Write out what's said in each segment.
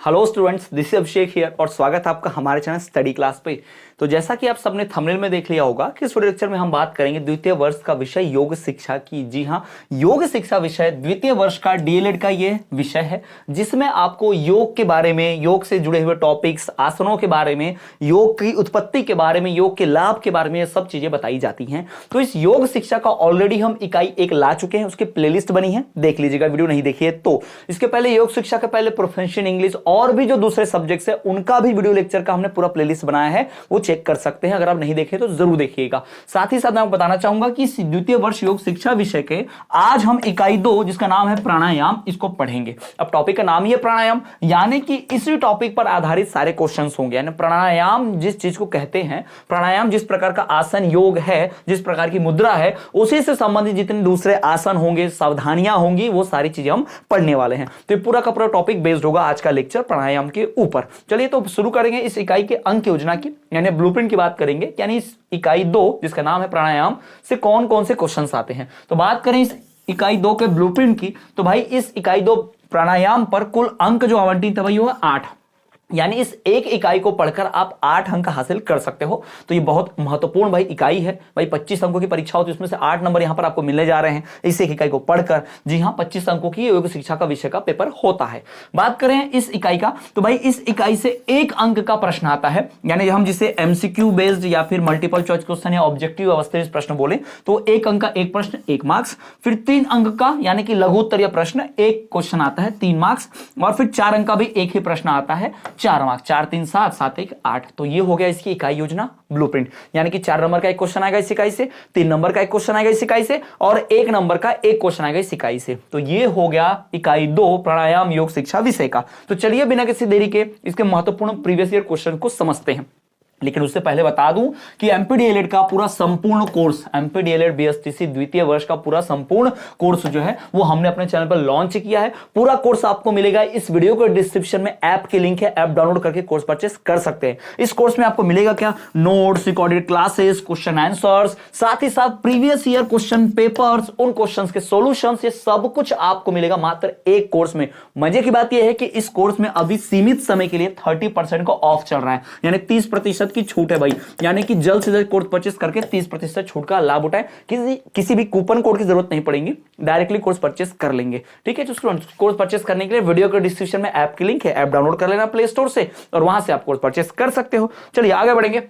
Hello students, this is Abhishek here और स्वागत है आपका हमारे चैनल स्टडी क्लास पे। तो जैसा कि आप सबने थंबनेल में देख लिया होगा कि इस वीडियो लेक्चर में हम बात करेंगे द्वितीय वर्ष का विषय योग शिक्षा की। जी हाँ, योग शिक्षा विषय द्वितीय वर्ष का डीएलएड का ये विषय है जिसमें आपको योग के बारे में, योग से जुड़े हुए टॉपिक्स, आसनों के बारे में, योग की उत्पत्ति के बारे में, योग के लाभ के बारे में, ये सब चीजें बताई जाती हैं। तो इस योग शिक्षा का ऑलरेडी हम इकाई 1 ला चुके हैं, उसकी प्लेलिस्ट बनी है, देख लीजिएगा वीडियो नहीं देखी है तो। इसके पहले योग शिक्षा के पहले प्रोफेशनल इंग्लिश और भी जो दूसरे सब्जेक्ट्स है उनका भी वीडियो लेक्चर का हमने पूरा प्लेलिस्ट बनाया है, वो चेक कर सकते हैं। अगर आप नहीं देखे तो जरूर देखिएगा। साथ ही साथ मैं आपको बताना चाहूंगा कि द्वितीय वर्ष योग शिक्षा विषय के आज हम इकाई 2 जिसका नाम है प्राणायाम, इसको पढ़ेंगे। अब टॉपिक का नाम ही है प्राणायाम, यानी कि इसी टॉपिक पर आधारित सारे क्वेश्चंस होंगे। यानी प्राणायाम जिस चीज को कहते हैं, प्राणायाम जिस प्रकार का आसन योग है, जिस प्रकार की मुद्रा है, उसी से संबंधित जितने दूसरे आसन होंगे, सावधानियां होंगी, वो सारी चीजें हम पढ़ने वाले हैं। तो ये पूरा का पूरा टॉपिक बेस्ड होगा आज का लेक्चर प्राणायाम के ऊपर। चलिए तो शुरू करेंगे इस इकाई के अंक योजना की, यानी ब्लूप्रिंट की बात करेंगे। यानी इस इकाई 2 जिसका नाम है प्राणायाम से कौन कौन से क्वेश्चंस आते हैं। तो बात करें इस इकाई 2 के ब्लूप्रिंट की, तो भाई इस इकाई 2 प्राणायाम पर कुल अंक जो आवंटित है वही हुआ 8। यानी इस एक इकाई को पढ़कर आप 8 अंक हासिल कर सकते हो। तो ये बहुत महत्वपूर्ण भाई इकाई है। भाई 25 अंकों की परीक्षा होती है, उसमें से 8 नंबर यहां पर आपको मिलने जा रहे हैं इस एक इकाई को पढ़कर। जी हां, 25 अंकों की योग शिक्षा का विषय का पेपर होता है। बात करें इस इकाई का, तो भाई इस इकाई से 1 अंक का प्रश्न आता है। यानी हम जिसे एमसीक्यू बेस्ड या फिर मल्टीपल चॉइस क्वेश्चन या ऑब्जेक्टिव अवस्थित प्रश्न बोले तो 1 अंक का 1 प्रश्न 1 मार्क्स, फिर 3 अंक का यानी कि लघु उत्तरीय प्रश्न 1 क्वेश्चन आता है 3 मार्क्स, और फिर 4 अंक का भी एक ही प्रश्न आता है 4 मार्क्स। 4 3 7 7 1 8। तो ये हो गया इसकी इकाई योजना ब्लूप्रिंट। यानी कि 4 नंबर का 1 क्वेश्चन आएगा इस इकाई से, 3 नंबर का 1 क्वेश्चन आएगा इस इकाई से, और 1 नंबर का 1 क्वेश्चन आएगा इस इकाई से। तो ये हो गया इकाई 2 प्राणायाम योग शिक्षा विषय का। तो चलिए बिना किसी देरी के इसके महत्वपूर्ण प्रीवियस ईयर क्वेश्चन को समझते हैं। लेकिन उससे पहले बता दूं कि एमपीडीएलएड का पूरा संपूर्ण कोर्स, एमपीडीएलएड बीएसटीसी द्वितीय वर्ष का पूरा संपूर्ण कोर्स जो है वो हमने अपने चैनल पर लॉन्च किया है। पूरा कोर्स आपको मिलेगा इस वीडियो के डिस्क्रिप्शन में, ऐप की लिंक है, ऐप डाउनलोड करके कोर्स परचेस कर सकते हैं। इस कोर्स में आपको मिलेगा क्या, notes, recorded classes, question answers, साथ ही साथ प्रीवियस ईयर क्वेश्चन पेपर्स, उन क्वेश्चंस के सॉल्यूशंस, ये सब कुछ आपको मिलेगा मात्र एक कोर्स में। मजे की बात यह है कि इस कोर्स में अभी सीमित समय के लिए 30% का ऑफ चल रहा है, यानी 30% की छूट है भाई। यानी कि जल्द से जल्द कोर्स परचेस करके 30% छूट का लाभ उठाएं। किसी भी कूपन कोड की जरूरत नहीं पड़ेगी, डायरेक्टली कोर्स परचेस कर लेंगे। ठीक है, तो स्टूडेंट्स कोर्स परचेस करने के लिए वीडियो के डिस्क्रिप्शन में ऐप की लिंक है, ऐप डाउनलोड कर लेना प्ले स्टोर से और वहां से आप कोर्स परचेस कर सकते हो। चलिए आगे बढ़ेंगे,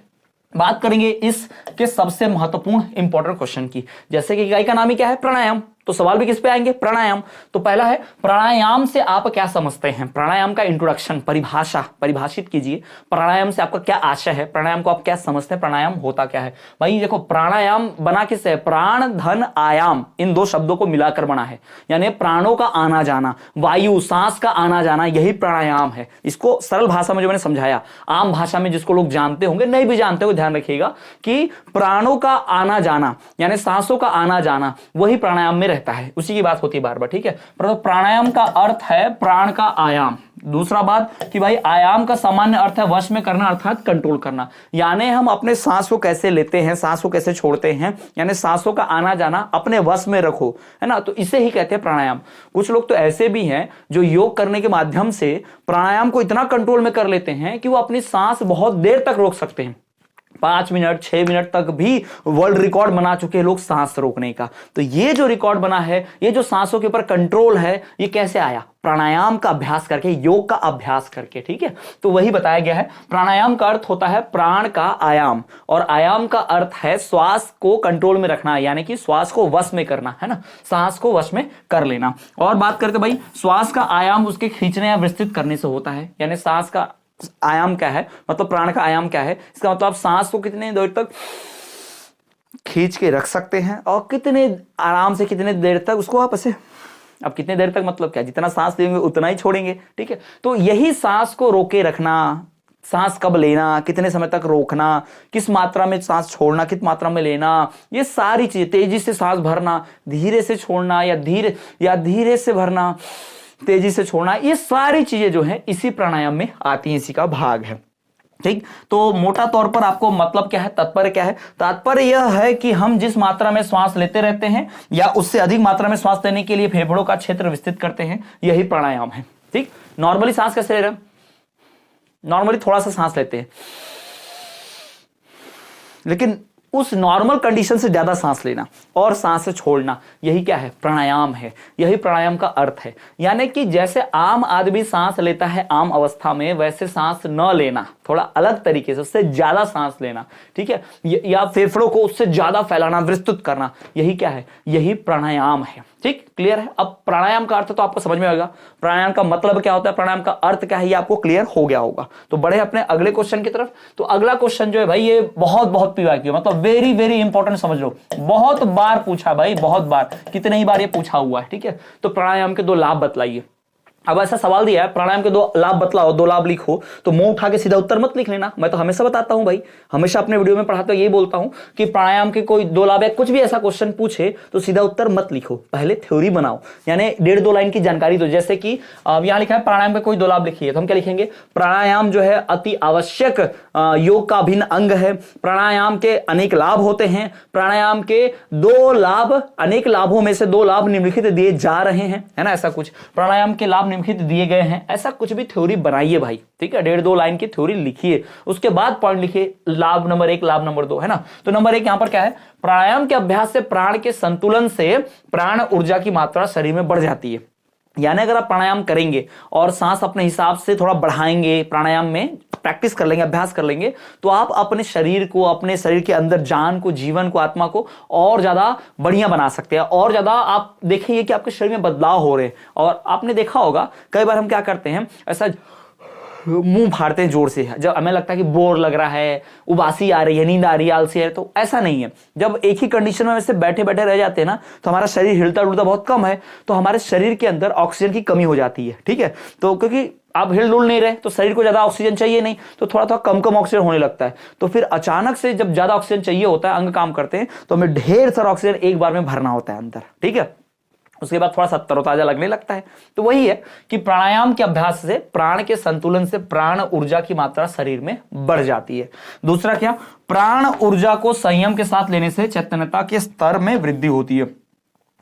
बात करेंगे इसके सबसे महत्वपूर्ण इंपॉर्टेंट क्वेश्चन की। जैसे कि इकाई का नाम ही क्या है, प्राणायाम। तो सवाल भी किस पे आएंगे, प्राणायाम। तो पहला है प्राणायाम से आप क्या समझते हैं, प्राणायाम का इंट्रोडक्शन, परिभाषा परिभाषित कीजिए। प्राणायाम से आपका क्या आशय है, प्राणायाम को आप क्या समझते हैं, प्राणायाम होता क्या है। भाई देखो, प्राणायाम बना किससे, प्राण धन आयाम, इन 2 शब्दों को मिलाकर बना है। यानी प्राणों का आना जाना, वायु सांस का आना जाना, यही प्राणायाम है। इसको सरल भाषा में जो मैंने समझाया, आम भाषा में जिसको लोग जानते होंगे, नहीं भी जानते हो ध्यान रखिएगा कि प्राणों का आना जाना यानी सांसों का आना जाना वही प्राणायाम में रहता है, उसी की बात होती है बार बार। ठीक है, पर प्राणायाम का अर्थ है प्राण का आयाम। दूसरा बात कि भाई आयाम का सामान्य अर्थ है वश में करना, अर्थात कंट्रोल करना। यानी हम अपने सांस को कैसे लेते हैं, सांस को कैसे छोड़ते हैं, यानी सांसों का आना जाना अपने वश में रखो, है ना। तो इसे ही कहते हैं प्राणायाम। कुछ लोग तो ऐसे भी हैं जो योग करने के माध्यम से प्राणायाम को इतना कंट्रोल में कर लेते हैं कि वो अपनी सांस बहुत देर तक रोक सकते हैं। 5 मिनट 6 मिनट तक भी वर्ल्ड रिकॉर्ड बना चुके हैं लोग सांस रोकने का। तो ये जो रिकॉर्ड बना है, ये जो सांसों के ऊपर कंट्रोल है, ये कैसे आया, प्राणायाम का अभ्यास करके, योग का अभ्यास करके। ठीक है, तो वही बताया गया है। प्राणायाम का अर्थ होता है प्राण का आयाम, और आयाम का अर्थ है श्वास को कंट्रोल में रखना, यानी कि श्वास को वश में करना, है ना, सांस को वश में कर लेना। और बात करते भाई श्वास का आयाम उसके खींचने या विस्तृत करने से होता है। यानी सांस का आयाम क्या है, मतलब प्राण का आयाम क्या है, इसका मतलब आप सांस को कितने देर तक खींच के रख सकते हैं और कितने आराम से कितने देर तक उसको आप ऐसे, अब कितने देर तक मतलब क्या, जितना सांस लेंगे उतना ही छोड़ेंगे। ठीक है, तो यही सांस को रोके रखना, सांस कब लेना, कितने समय तक रोकना, किस मात्रा में सांस छोड़ना, किस मात्रा में लेना, ये सारी चीजें, तेजी से सांस भरना, धीरे से छोड़ना या धीरे से भरना, तेजी से छोड़ना, ये सारी चीजें जो है इसी प्राणायाम में आती हैं, इसी का भाग है। ठीक, तो मोटा तौर पर आपको मतलब क्या है, तात्पर्य क्या है, तात्पर्य यह है कि हम जिस मात्रा में श्वास लेते रहते हैं या उससे अधिक मात्रा में श्वास लेने के लिए फेफड़ों का क्षेत्र विस्तृत करते हैं, यही प्राणायाम है। ठीक, नॉर्मली सांस कैसे ले रहे हैं, नॉर्मली थोड़ा सा सांस लेते हैं, लेकिन उस नॉर्मल कंडीशन से ज्यादा सांस लेना और सांस से छोड़ना, यही क्या है? प्राणायाम है। यही प्राणायाम का अर्थ है। यानी कि जैसे आम आदमी सांस लेता है आम अवस्था में, वैसे सांस न लेना, थोड़ा अलग तरीके से, उससे ज्यादा सांस लेना, ठीक है, या फेफड़ों को उससे ज्यादा फैलाना, विस्तृत करना, यही क्या है? यही प्राणायाम है। ठीक, क्लियर है? अब प्राणायाम का अर्थ तो आपको समझ में आएगा, प्राणायाम का मतलब क्या होता है, प्राणायाम का अर्थ क्या है, ये आपको क्लियर हो गया होगा। तो बढ़े अपने अगले क्वेश्चन की तरफ। तो अगला क्वेश्चन जो है भाई, ये बहुत बहुत पीवाईक्यू, मतलब वेरी वेरी इंपॉर्टेंट, समझ लो, बहुत बार पूछा भाई, बहुत बार, कितने ही बार ये पूछा हुआ है। ठीक है, तो प्राणायाम के 2 लाभ बतलाइए। अब ऐसा सवाल दिया है, प्राणायाम के 2 लाभ बतलाओ, 2 लाभ लिखो, तो मुंह उठा के सीधा उत्तर मत लिख लेना। मैं तो हमेशा बताता हूं भाई, हमेशा अपने वीडियो में पढ़ाते हुए यही बोलता हूं कि प्राणायाम के कोई 2 लाभ है, कुछ भी ऐसा क्वेश्चन पूछे तो सीधा उत्तर मत लिखो, पहले थ्योरी बनाओ, यानी 1.5-2 लाइन की जानकारी दो। जैसे कि यहां लिखा है प्राणायाम के कोई 2 लाभ लिखिए, तो हम क्या लिखेंगे? प्राणायाम जो है अति आवश्यक योग का अभिन्न अंग है, प्राणायाम के अनेक लाभ होते हैं, प्राणायाम के 2 लाभ, अनेक लाभों में से 2 लाभ निम्नलिखित दिए जा रहे हैं, है ना, ऐसा कुछ, प्राणायाम के लाभ निम्नलिखित दिए गए हैं, ऐसा कुछ भी थ्योरी बनाइए भाई। ठीक है, 1.5-2 लाइन की थ्योरी लिखिए, उसके बाद पॉइंट लिखिए, लाभ नंबर 1, लाभ नंबर 2, है ना। तो नंबर 1 यहां पर क्या है? प्राणायाम के अभ्यास से प्राण के संतुलन से प्राण ऊर्जा की मात्रा शरीर में बढ़ जाती है। यानी अगर आप प्राणायाम करेंगे और सांस अपने हिसाब से थोड़ा बढ़ाएंगे, प्राणायाम में प्रैक्टिस कर लेंगे, अभ्यास कर लेंगे, तो आप अपने शरीर को, अपने शरीर के अंदर जान को, जीवन को, आत्मा को और ज्यादा बढ़िया बना सकते हैं। और ज्यादा आप देखिए कि आपके शरीर में बदलाव हो रहे हैं। और आपने देखा होगा कई बार हम क्या करते हैं, ऐसा मुंह फाड़ते हैं जोर से, जब हमें लगता है कि बोर लग रहा है, उबासी आ रही है, नींद आ रही है, आलसी है, तो ऐसा नहीं है। जब एक ही कंडीशन में वैसे बैठे बैठे रह जाते हैं ना, तो हमारा शरीर हिलता डुलता बहुत कम है, तो हमारे शरीर के अंदर ऑक्सीजन की कमी हो जाती है। ठीक है, तो क्योंकि आप हिल डुल नहीं रहे, तो शरीर को ज्यादा ऑक्सीजन चाहिए नहीं, तो थोड़ा थोड़ा कम कम ऑक्सीजन होने लगता है। तो फिर अचानक से जब ज्यादा ऑक्सीजन चाहिए होता है, अंग काम करते हैं, तो हमें ढेर सारा ऑक्सीजन एक बार में भरना होता है अंदर। ठीक है, उसके बाद थोड़ा सा तरोताजा लगने लगता है। तो वही है कि प्राणायाम के अभ्यास से प्राण के संतुलन से प्राण ऊर्जा की मात्रा शरीर में बढ़ जाती है। दूसरा क्या? प्राण ऊर्जा को संयम के साथ लेने से चैतन्यता के स्तर में वृद्धि होती है।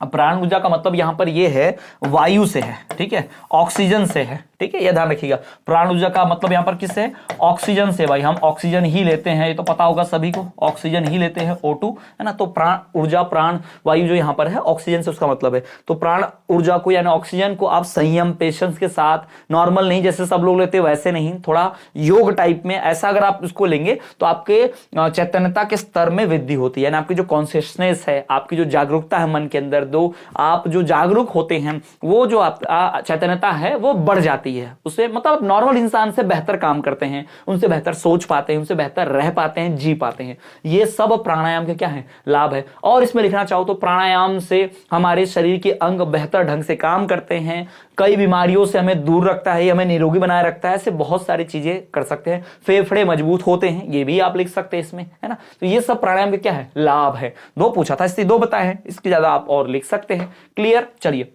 अब प्राण ऊर्जा का मतलब यहां पर यह है वायु से है, ठीक है, ऑक्सीजन से है। ठीक है, यह ध्यान रखिएगा, प्राण ऊर्जा का मतलब यहां पर किससे? ऑक्सीजन से। भाई हम ऑक्सीजन ही लेते हैं, ये तो पता होगा सभी को, ऑक्सीजन ही लेते हैं, O2, है ना। तो प्राण ऊर्जा, प्राण वायु जो यहां पर है, ऑक्सीजन से उसका मतलब है। तो प्राण ऊर्जा को यानी ऑक्सीजन को आप संयम, पेशेंस के साथ, नॉर्मल नहीं जैसे सब लोग लेते वैसे नहीं, थोड़ा योग टाइप में, ऐसा अगर आप उसको लेंगे तो आपके चैतन्यता के स्तर में वृद्धि होती है। यानी आपकी जो कॉन्शियसनेस है, आपकी जो जागरूकता है मन के अंदर, दो आप जो जागरूक होते हैं, वो जो आप चैतन्यता है वो बढ़ जाती है। उससे मतलब नॉर्मल इंसान से बेहतर काम करते हैं, उनसे बेहतर सोच पाते हैं, उनसे बेहतर रह पाते हैं, जी पाते हैं। ये सब प्राणायाम के क्या है? लाभ है। और इसमें लिखना चाहो तो प्राणायाम से हमारे शरीर के अंग बेहतर ढंग से काम करते हैं, कई बीमारियों से हमें दूर रखता है, हमें निरोगी बनाए रखता है, ऐसे बहुत सारी चीजें कर सकते हैं। फेफड़े मजबूत होते हैं, ये भी आप लिख सकते हैं इसमें, है ना। तो ये सब प्राणायाम के क्या है? लाभ है। 2 पूछा था, इसलिए 2 बताए हैं, इसके ज्यादा आप और लिख सकते हैं। क्लियर? चलिए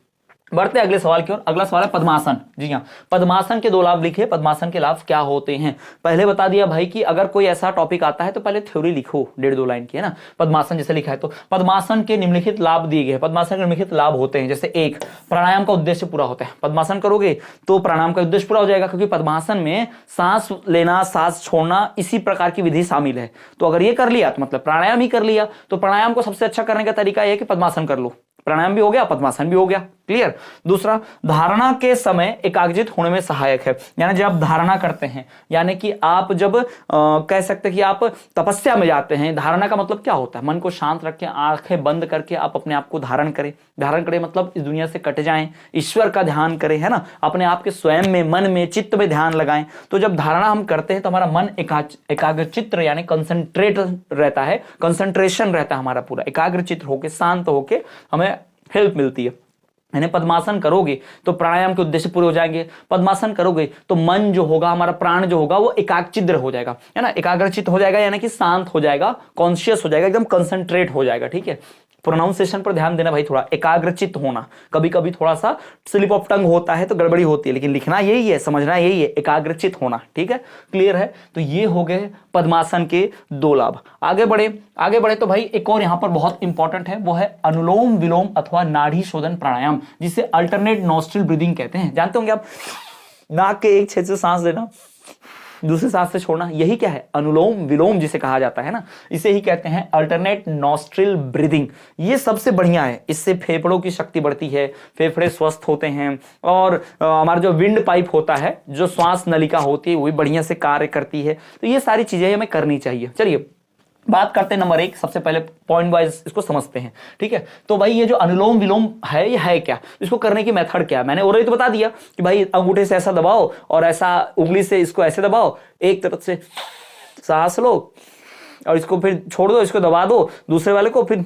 बढ़ते अगले सवाल की ओर। अगला सवाल है पद्मासन। जी हाँ, पद्मासन के 2 लाभ लिखे। पद्मासन के लाभ क्या होते हैं? पहले बता दिया भाई कि अगर कोई ऐसा टॉपिक आता है तो पहले थ्योरी लिखो, 1.5-2 लाइन की, है ना। पद्मासन जैसे लिखा है, तो पद्मासन के निम्नलिखित लाभ दिए गए हैं। पद्मासन के निम्नलिखित लाभ होते हैं, जैसे 1, प्राणायाम का उद्देश्य पूरा होता है। पद्मासन करोगे तो प्राणायाम का उद्देश्य पूरा हो जाएगा, क्योंकि पद्मासन में सांस लेना, सांस छोड़ना, इसी प्रकार की विधि शामिल है। तो अगर ये कर लिया तो मतलब प्राणायाम ही कर लिया। तो प्राणायाम को सबसे अच्छा करने का तरीका यह है कि पद्मासन कर लो, प्राणायाम भी हो गया, पद्मासन भी हो गया। क्लियर? दूसरा, धारणा के समय एकाग्रचित होने में सहायक है। यानी जब आप धारणा करते हैं, यानी कि आप जब कह सकते हैं कि आप तपस्या में जाते हैं। धारणा का मतलब क्या होता है? मन को शांत रख के, आंखें बंद करके आप अपने आप को धारण करें। धारण करें मतलब इस दुनिया से कट जाएं, ईश्वर का ध्यान करें, है ना। अपने आप के स्वयं में, मन में, चित्त में ध्यान लगाएं। तो जब धारणा हम करते हैं तो हमारा मन एकाग्रचित यानी कंसंट्रेट रहता है, कंसंट्रेशन रहता है हमारा पूरा, एकाग्रचित होके, शांत होके हमें हेल्प मिलती है। यानी पद्मासन करोगे तो प्राणायाम के उद्देश्य पूरे हो जाएंगे। पद्मासन करोगे तो मन जो होगा, हमारा प्राण जो होगा, वो एकाग्रचित हो जाएगा, है ना। एकाग्रचित हो जाएगा यानी कि शांत हो जाएगा, कॉन्शियस हो जाएगा, एकदम कंसंट्रेट हो जाएगा। ठीक है, प्रोनाउंसिएशन पर ध्यान देना भाई, थोड़ा एकाग्रचित होना। कभी कभी थोड़ा सा स्लिप ऑफ टंग होता है तो गड़बड़ी होती है, लेकिन लिखना यही है, समझना यही है, एकाग्रचित होना। ठीक है, क्लियर है? तो ये हो गए पद्मासन के 2 लाभ। आगे बढ़े तो भाई एक और यहां पर बहुत इंपॉर्टेंट है, वो है अनुलोम विलोम अथवा नाड़ी शोधन प्राणायाम, जिसे अल्टरनेट नॉस्ट्रिल ब्रीदिंग कहते हैं। जानते होंगे आप, नाक के एक छेद से सांस लेना दूसरे सांस से छोड़ना, यही क्या है, अनुलोम विलोम जिसे कहा जाता है ना, इसे ही कहते हैं अल्टरनेट नॉस्ट्रिल ब्रीदिंग। ये सबसे बढ़िया है, इससे फेफड़ों की शक्ति बढ़ती है, फेफड़े स्वस्थ होते हैं, और हमारा जो विंड पाइप होता है, जो श्वास नलिका होती है, वो भी बढ़िया से कार्य करती है। तो ये सारी चीजें हमें करनी चाहिए। चलिए बात करते हैं नंबर 1, सबसे पहले पॉइंट वाइज इसको समझते हैं, ठीक है। तो भाई ये जो अनुलोम विलोम है, ये है क्या, इसको करने की मेथड क्या है, मैंने ऑलरेडी तो बता दिया कि भाई अंगूठे से ऐसा दबाओ और ऐसा उंगली से इसको ऐसे दबाओ, एक तरफ से सांस लो और इसको फिर छोड़ दो, इसको दबा दो, दूसरे वाले को फिर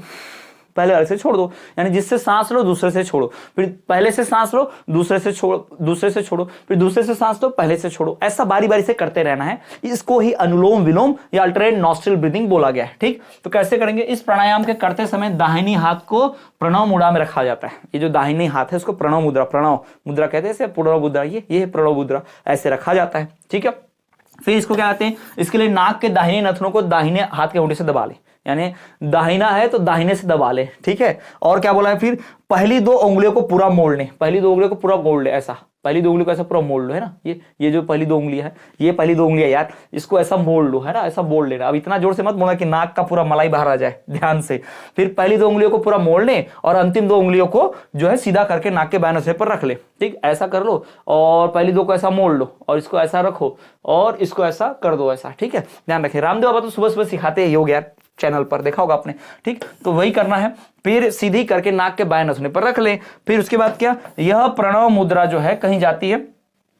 पहले वाले से छोड़ दो, यानी जिससे सांस लो दूसरे से छोड़ो, फिर पहले से सांस लो दूसरे से छोड़ो, दूसरे से छोड़ो, फिर दूसरे से सांस लो पहले से छोड़ो, ऐसा बारी बारी से करते रहना है। इसको ही अनुलोम विलोम या अल्टरनेट नॉस्ट्रिल ब्रीदिंग बोला गया है, ठीक। तो कैसे करेंगे, इस प्राणायाम के करते समय दाहिनी हाथ को प्रणव मुद्रा में रखा जाता है। ये जो दाहिनी हाथ है उसको प्रणव मुद्रा कहते हैं, प्रणव मुद्रा, ये प्रणव मुद्रा, ऐसे रखा जाता है, ठीक है। फिर इसको क्या कहते हैं, इसके लिए नाक के दाहिने नथनों को दाहिने हाथ के अंगूठे से दबा ले, यानी दाहिना है तो दाहिने से दबा ले, ठीक है। और क्या बोला है, फिर पहली 2 उंगलियों को पूरा मोड़ ले, पहली 2 उंगलियों को पूरा मोड़ ले, ऐसा पहली 2 उंगलियों को ऐसा पूरा मोड़ लो, है ना, ये जो पहली 2 उंगलियां है, ये पहली 2 उंगलियां यार, इसको ऐसा मोड़ लो, है ना, ऐसा मोड़ लेना। अब इतना जोर से मत मोड़ना कि नाक का पूरा मलाई बाहर आ जाए, ध्यान से। फिर पहली 2 उंगलियों को पूरा मोड़ ले और अंतिम 2 उंगलियों को जो है सीधा करके नाक के बाएं नसरे पर रख ले, ठीक, ऐसा कर लो। और पहली 2 को ऐसा मोड़ लो और इसको ऐसा रखो और इसको ऐसा कर दो, ऐसा, ठीक है। ध्यान रखें, रामदेव बाबा तो सुबह सुबह सिखाते हैं योग यार, चैनल पर देखा होगा आपने, ठीक। तो वही करना है। फिर सीधी करके नाक के बाएं नसने पर रख ले। फिर उसके बाद क्या, यह प्रणव मुद्रा जो है कहीं जाती है,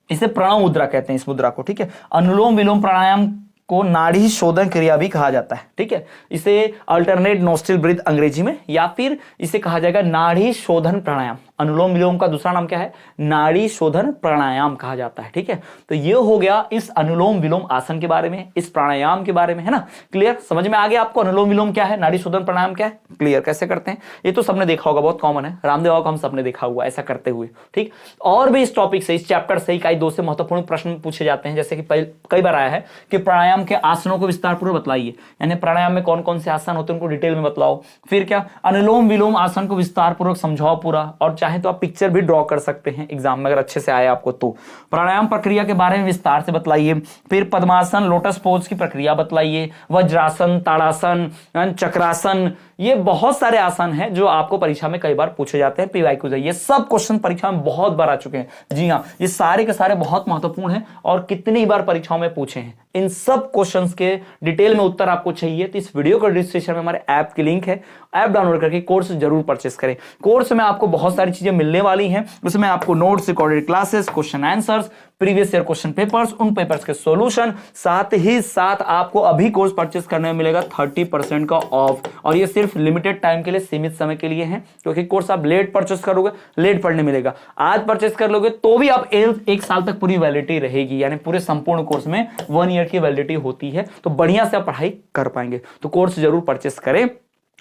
इसे प्रणव मुद्रा कहते हैं इस मुद्रा को, ठीक है। अनुलोम विलोम प्राणायाम को नाड़ी शोधन क्रिया भी कहा जाता है, ठीक है। इसे अल्टरनेट नॉस्ट्रिल ब्रीथ अंग्रेजी में, या फिर इसे कहा जाएगा नाड़ी शोधन प्राणायाम। अनुलोम विलोम का दूसरा नाम क्या है, नाड़ी शोधन प्राणायाम कहा जाता है, ठीक है। तो ये हो गया इस अनुलोम विलोम आसन के बारे में, इस प्राणायाम के बारे में, है ना। क्लियर, समझ में आ गया आपको अनुलोम विलोम क्या है, नाड़ी शोधन प्राणायाम क्या है, क्लियर, कैसे करते हैं, ये तो सबने देखा होगा, बहुत कॉमन है, रामदेव बाबा को हम सबने देखा हुआ ऐसा करते हुए, ठीक। और भी इस टॉपिक से, इस चैप्टर से इकाई 2 से महत्वपूर्ण प्रश्न पूछे जाते हैं, जैसे कि कई बार आया है कि प्राणायाम के आसनों को विस्तार पूर्वक बतलाइए, यानी प्राणायाम में कौन कौन से आसन होते हैं उनको डिटेल में बतलाओ। फिर क्या, अनुलोम विलोम आसन को विस्तार पूर्वक समझाओ पूरा, और चाहे तो आप पिक्चर भी ड्रॉ कर सकते हैं एग्जाम में अगर अच्छे से आए आपको तो। प्राणायाम प्रक्रिया के बारे में विस्तार से बतलाइए। फिर पद्मासन, लोटस पोज की प्रक्रिया बतलाइए, वज्रासन, ताड़ासन, चक्रासन, ये बहुत सारे आसन हैं जो आपको परीक्षा में कई बार पूछे जाते हैं, पीवाईक्यू से। ये सब क्वेश्चन परीक्षा में बहुत बार आ चुके हैं, जी हाँ, ये सारे के सारे बहुत महत्वपूर्ण हैं और कितनी बार परीक्षाओं में पूछे हैं। इन सब क्वेश्चंस के डिटेल में उत्तर आपको चाहिए तो इस वीडियो के डिस्क्रिप्शन में हमारे ऐप की लिंक है, ऐप डाउनलोड करके कोर्स जरूर परचेस करें। कोर्स में आपको बहुत सारी चीजें मिलने वाली हैं, उसमें आपको notes, recorded classes, question answers, previous year question papers, उन पेपर्स के सॉल्यूशन, साथ ही साथ आपको अभी कोर्स परचेस करने में मिलेगा 30% का ऑफ, और ये सिर्फ लिमिटेड टाइम के लिए, सीमित समय के लिए है, क्योंकि कोर्स आप लेट परचेस करोगे लेट पढ़ने मिलेगा, आज परचेस कर लोगे तो भी आप एक साल तक पूरी वैलिडिटी रहेगी, यानी पूरे संपूर्ण कोर्स में 1 ईयर की वैलिडिटी होती है, तो बढ़िया से आप पढ़ाई कर पाएंगे। तो कोर्स जरूर परचेस करें।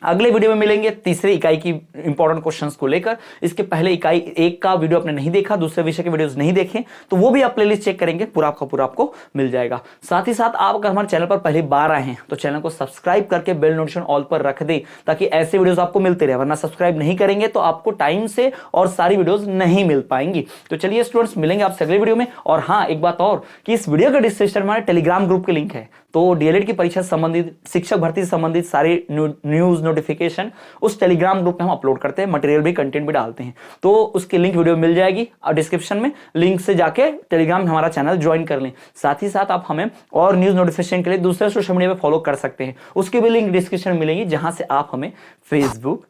अगले वीडियो में मिलेंगे तीसरी इकाई की इंपॉर्टेंट क्वेश्चंस को लेकर। इसके पहले इकाई 1 का वीडियो आपने नहीं देखा, दूसरे विषय के वीडियोस नहीं देखे, तो वो भी आप प्लेलिस्ट चेक करेंगे, पूरा का पूरा आपको मिल जाएगा। साथ ही साथ आप अगर हमारे चैनल पर पहली बार आए हैं तो चैनल को सब्सक्राइब करके बेल नोटिफिकेशन ऑल पर रख दें, ताकि ऐसे वीडियोस आपको मिलते रहे, वरना सब्सक्राइब नहीं करेंगे तो आपको टाइम से और सारी वीडियोस नहीं मिल पाएंगी। तो चलिए स्टूडेंट्स, मिलेंगे आपसे अगले वीडियो में। और हाँ, एक बात और कि इस वीडियो के डिस्क्रिप्शन में हमारे टेलीग्राम ग्रुप की लिंक है, तो डीएलएड की परीक्षा से संबंधित, शिक्षक भर्ती से संबंधित सारी न्यूज नोटिफिकेशन उस टेलीग्राम ग्रुप में हम अपलोड करते हैं, मटेरियल भी, कंटेंट भी डालते हैं, तो उसकी लिंक वीडियो मिल जाएगी और डिस्क्रिप्शन में, लिंक से जाके टेलीग्राम में हमारा चैनल ज्वाइन कर लें। साथ ही साथ आप हमें और न्यूज नोटिफिकेशन के लिए दूसरे सोशल मीडिया पे फॉलो कर सकते हैं, उसकी भी लिंक डिस्क्रिप्शन में मिलेगी, जहां से आप हमें फेसबुक,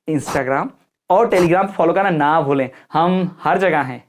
इंस्टाग्राम और टेलीग्राम फॉलो करना ना भूलें, हम हर जगह हैं।